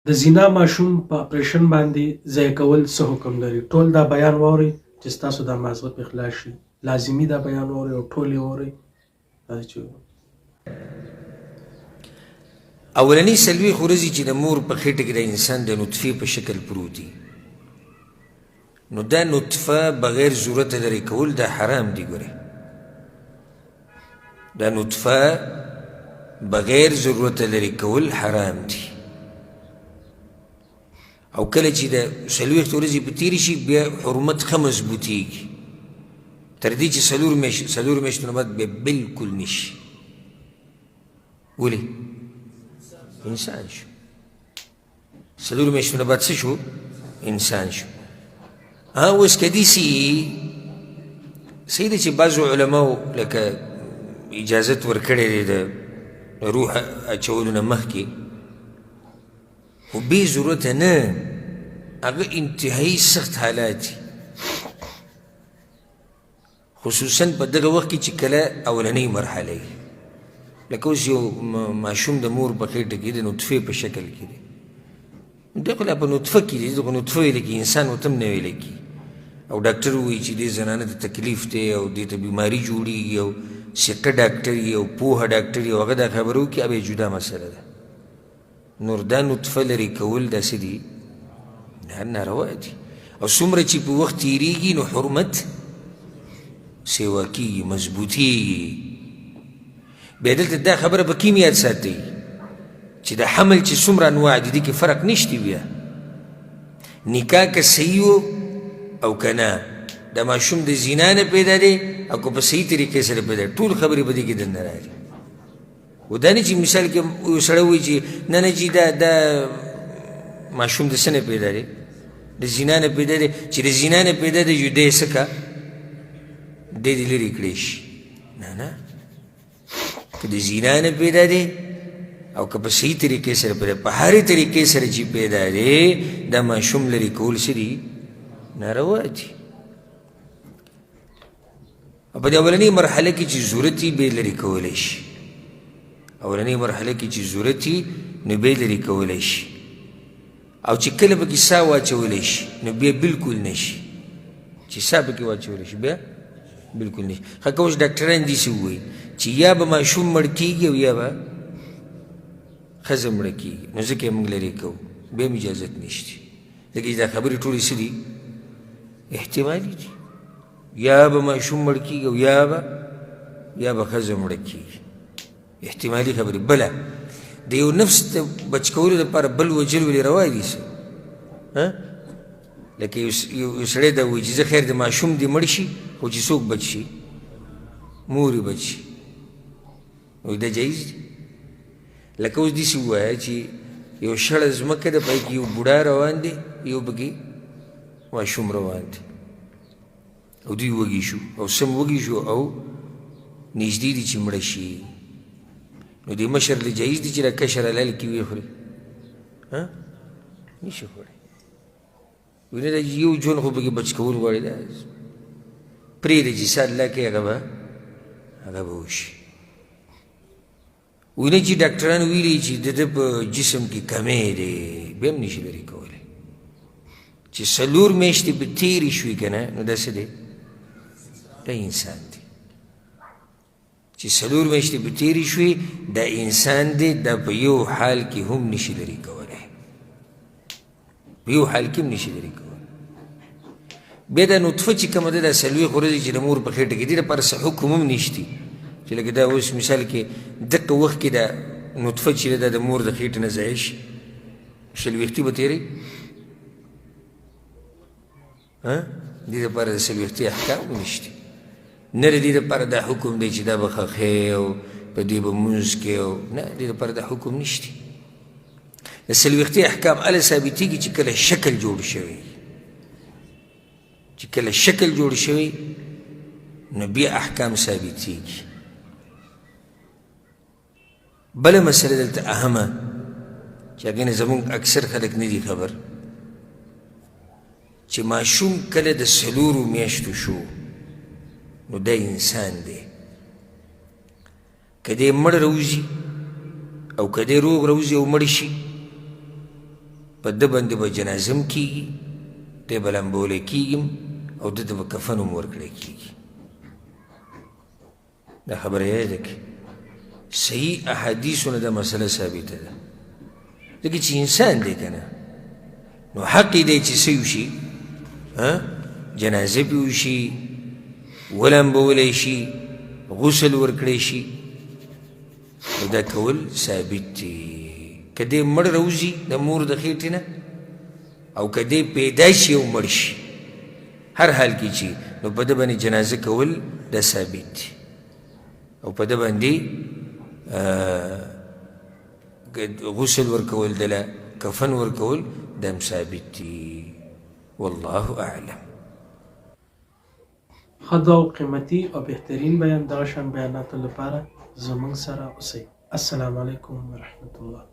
د زینا ماشوم په اپریشن باندې ضایع کول څه حکم لري؟ ټول دا بیان واورئ چې ستاسو دا مازغه په اخلاص شي. لازمي دا بیان واورئ او ټول یې واورئ. چې اولنی سلوي ورځې چې د مور په خېټه کې د انسان د نطفې په شکل پروت دي، نو دا نطفه بغیر ضرورت لري کول دا حرام دي. ګوره دا نطفه بغیر ضرورت لري کول حرام دي. او کله چې د څلوېښت ورځې په تېرې شي بیا حرمت ښه مضبوطېږي، تر دې چې څلور میاشتو نه بعد بیا بلکل نشي. ولې؟ انسان شو. څلور میاشتو نه بعد څه شو؟ انسان شو. اوس که داسې صحیح ده چې بعضو علماو لکه اجازت ورکړی دی د روح اچولو نه مخکې، خو بې ضرورته نه، هغه انتهایي سخت حالات دي، خصوصا په دغه وخت کې چې کله اولنۍ مرحله وي. لکه اوس یو ماشوم د مور په خېټه کې د نطفې په شکل کې دی، دی خو لا په نطفه کې دی، دغه نطفه ویلی کي، انسان ورته هم نه ویلی کي. او ډاکټر وایي چې دې زنانه ته تکلیف دی او دې ته بیماري جوړېږي، او ثقه ډاکټر یي او پوهه ډاکټر یي او هغه دا خبره وکړي، بیا جدا مسله ده. نور دا نطفه لرې کول داسې دي ناروا دي. او څومره چې په وخت تېرېږي نو حرمت سیوا کېږي، مضبوطېږي. بیا دلته دا خبره په کیم یاد ساتئ چې د حمل چې څومره انواع دي، دې کې فرق نشته. بیا نکاح که صحیح و او که نه، د ماشوم د زنا نه پیدا دی او که په صحیح طریقې سره پیدا دی، ټول خبرې په دې کې دننه راځي. و دا نه چې مثال کې یو سړی وایي چې نه نه جي دا ماشوم د څه نه پیدا دی؟ د زنا نه پیدا دی. چې د زنا نه پیدا دی، دی یې څه که؟ دی دې لرې کړی شي. نه، که د زنا نه پیدا دی او که په صحیح طریقې سره پیدا، په هرې طریقې سره چې پیدا دی، دا ماشوم لرې کول څه دي؟ ناروا دي. او په دې اولنۍ مرحله کې چې ضرورت وي بیا یې لرې کولی شي. اولنۍ مرحله کې چې ضرورت وي نو بیا یې لرې کولی شي. او چې کله پکې ساه واچولی شي نو بیا بلکل نه شي. چې ساه پکې واچولی شي بیا بلکل نه شي. ښه که اوس ډاکټران داسې ووایي چې یا به ماشوم مړ کېږي او یا به ښځه مړه کېږي، نو ځکه یې موږ لرې کوو، بیا هم اجازت نشته. ځکه چې دا خبرې ټولې څه دي؟ احتمالي دي. یا به ماشوم مړ کېږي او یا به ښځه مړه کېږي، احتمالي خبرې. بله د یو نفس د بچ کولو لپاره بل وجل ولې روا دي څه؟ لکه یو سړی دا وایي چې زه خیر د ماشوم دې مړ شي، خو چې څوک بچ شي؟ مور یې بچ شي. نو دا جایز دي. لکه اوس داسې ووایه چې یو شړه ځمکه ده، پای کې یو بوډا روان دی، یو پکې ماشوم روان دی، او دوی وږي شو او سم وږي شو او نږدې دي چې مړه شي. نو دې مشر له جایز دي چې دا کشر حلال کې ویې خوري؟ نشي خوړی. وینه دا یو ژوند خو پکې بچ کول غواړي، دا پرېږدی چې څه الله کوي هغه به وشي. وینه چې ډاکټران ویلي چې د ده په جسم کې کمی دی، بیا هم نشي لرې کولی. چې 4 میاشتې په تېرې شوي که نه، نو دا څه دی؟ دا انسان دی. چې 4 میاشتې په تېرې شوي، دا انسان دی. دا په یو حال کې هم نشي لرې کولی، په یو حال کې هم نشي لرې کولی. بیا دا نطفه چې کومه ده، دا 4 ورځې چې د مور په خېټه کې دي، دپاره څه حکم هم نشته. چې لکه دا اوس مثال کې دقه وخت کې دا نطفه چې ده د مور د خېټې نه ضایع شي، 4 به تېروي. دې دپاره د 4 احکام نشته. نه د دې دپاره دا حکم دی چې دا به خښې او په دې به مونځ کې، او نه، دې دپاره دا حکم نشته. د 4 احکام هله ثابتېږي چې کله شکل جوړ شوی، چې کله شکل جوړ شوی نو بیا احکام ثابتېږي. بله مسله دلته اهمه چې هغې نه زموږ اکثر خلک نه دي خبر، چې ماشوم کله د 4 میاشتو شو نو دا انسان دی. که دی مړ روزي او که دی روغ روزي او مړ شي، په ده باندې به جنازه هم کېږي، دی به لمبولی کېږي او ده ته به کفن هم ورکړی کېږي. دا خبره یاده کړئ. صحیح احادیثو نه دا مسله ثابته ده، ځکه چې انسان دی که نه، نو حق یې دی چې څه وشي، جنازه پې وشي، ولمبولی شي، غسل ورکړی شي، نو دا کول ثابت دي. که دی مړ روځي د مور د خېټې نه، او که دی پیدا شي او مړ شي، هر حال کې چې نو په ده باندې جنازه کول دا ثابت دي، او په ده باندې غسل ورکول دله، کفن ورکول دا هم ثابت دي. والله اعلم. ښه دا او قیمتي او بهترین بیان دغه شان بیاناتو لپاره زموږ سره اوسئ. السلام علیکم ورحمة الله.